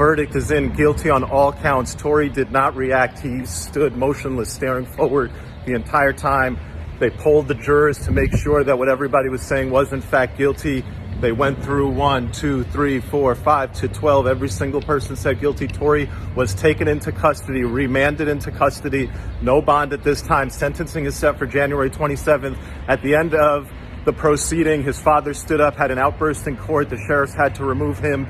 verdict is in, guilty on all counts. Tory did not react. He stood motionless, staring forward the entire time. They polled the jurors to make sure that what everybody was saying was in fact guilty. They went through 1, 2, 3, 4, 5 to 12. Every single person said guilty. Tory was taken into custody, remanded into custody. No bond at this time. Sentencing is set for January 27th. At the end of the proceeding, his father stood up, had an outburst in court. The sheriffs had to remove him.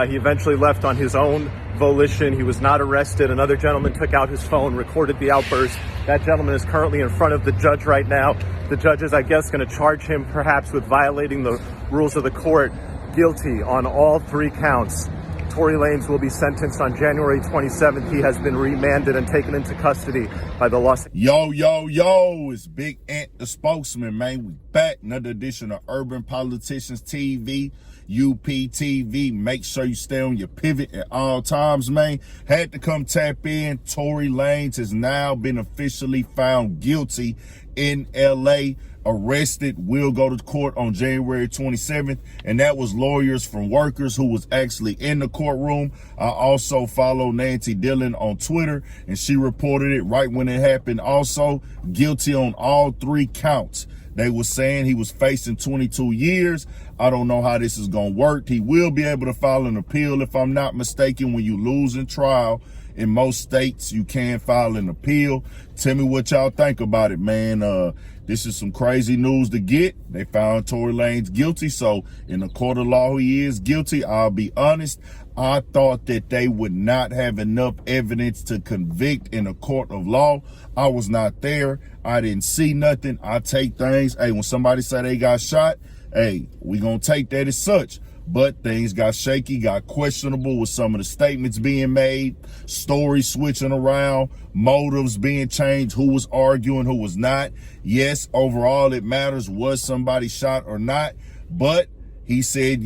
He eventually left on his own volition. He was not arrested. Another gentleman took out his phone, recorded the outburst. That gentleman is currently in front of the judge right now. The judge is, I guess, going to charge him perhaps with violating the rules of the court. Guilty on all 3 counts. Tory Lanez will be sentenced on January 27th. He has been remanded and taken into custody by the Los Angeles. Yo, it's Big Ant, the spokesman, man. We back. Another edition of Urban Politicians TV, UPTV. Make sure you stay on your pivot at all times, man. Had to come tap in. Tory Lanez has now been officially found guilty in LA. Arrested, will go to court on January 27th, and that was lawyers from Workers who was actually in the courtroom. I also follow Nancy Dillon on Twitter, and she reported it right when it happened. Also, guilty on all 3 counts. They were saying he was facing 22 years. I don't know how this is going to work. He will be able to file an appeal, if I'm not mistaken. When you lose in trial, in most states, you can file an appeal. Tell me what y'all think about it, man. This is some crazy news to get. They found Tory Lanez guilty, so in the court of law, he is guilty. I'll be honest, I thought that they would not have enough evidence to convict in a court of law. I was not there. I didn't see nothing. I take things. Hey, when somebody say they got shot, hey, we gonna take that as such. But things got shaky, got questionable with some of the statements being made, stories switching around, motives being changed, who was arguing, who was not. Yes, overall it matters, was somebody shot or not? But he said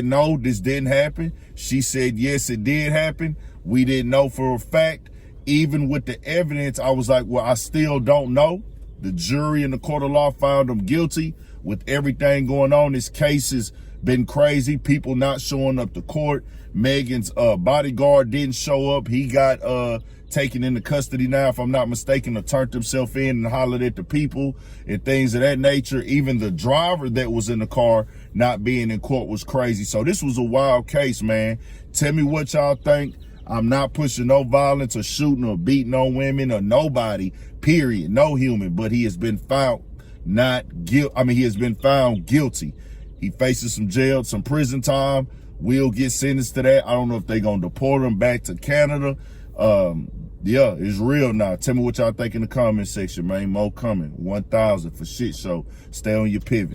no, this didn't happen. She said yes, it did happen. We didn't know for a fact. Even with the evidence, I was like, well, I still don't know. The jury in the court of law found him guilty. With everything going on, this case has been crazy. People not showing up to court. Megan's bodyguard didn't show up. He got taken into custody now, if I'm not mistaken, or turned himself in and hollered at the people and things of that nature. Even the driver that was in the car not being in court was crazy. So this was a wild case, man. Tell me what y'all think. I'm not pushing no violence or shooting or beating on women or nobody, period. No human, but he has been found he has been found guilty. He faces some jail, some prison time. Will get sentenced to that. I don't know if they're going to deport him back to Canada. Yeah, it's real now. Tell me what y'all think in the comment section, man. More coming. 1,000 for shit show. Stay on your pivot.